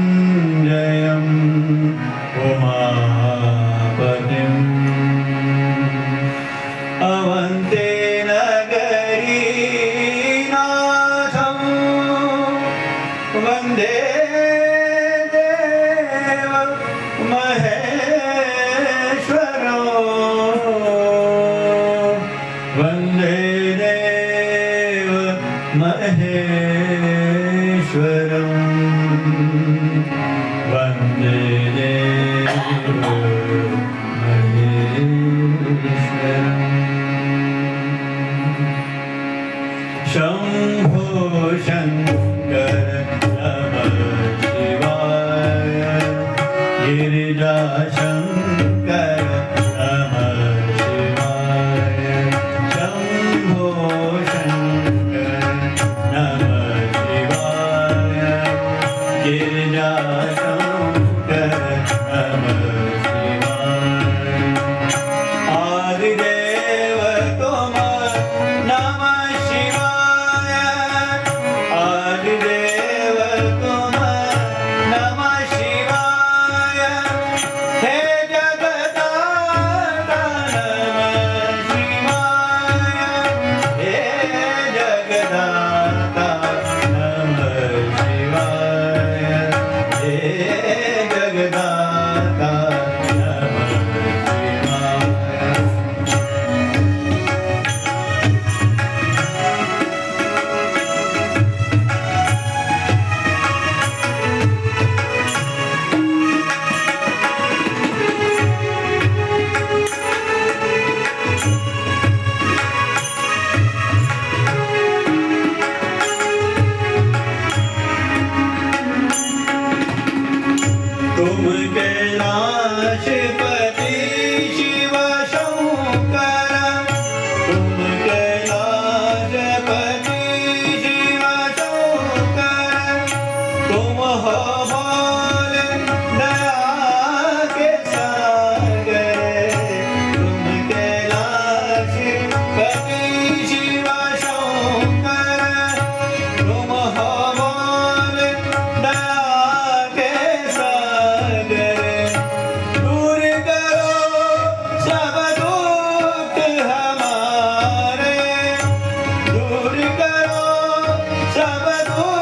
मृत्युञ्जयम् उमापतिम् अवन्ते नगरीनाथं वन्दे देव महेश्वरो वन्दे देव महेश्वरम् वन्दे देव महेश्वरम् शम्भो शङ्कर नमः शिवाय गिरिजाशङ्कर नमः शिवाय शम्भो शङ्कर नमः शिवाय गिरिजाशङ्कर नमः शिवाय आदिदेव तुम नमः शिवाय आदिदेव तुम नमः शिवाय हे जगदाता नमः शिवाय हे जगदाता नमः शिवाय हे जगदाता नमः शिवाय तुम कैलाशपति शिव शंकर तुम कैलाशपति शिव शंकर तुम हो भोले दया के सागर तुम कैलाशपति शिव शंकर तुम हो भोले दया के सागर दूर करो सब दुख हमारे दूर करो सब दुख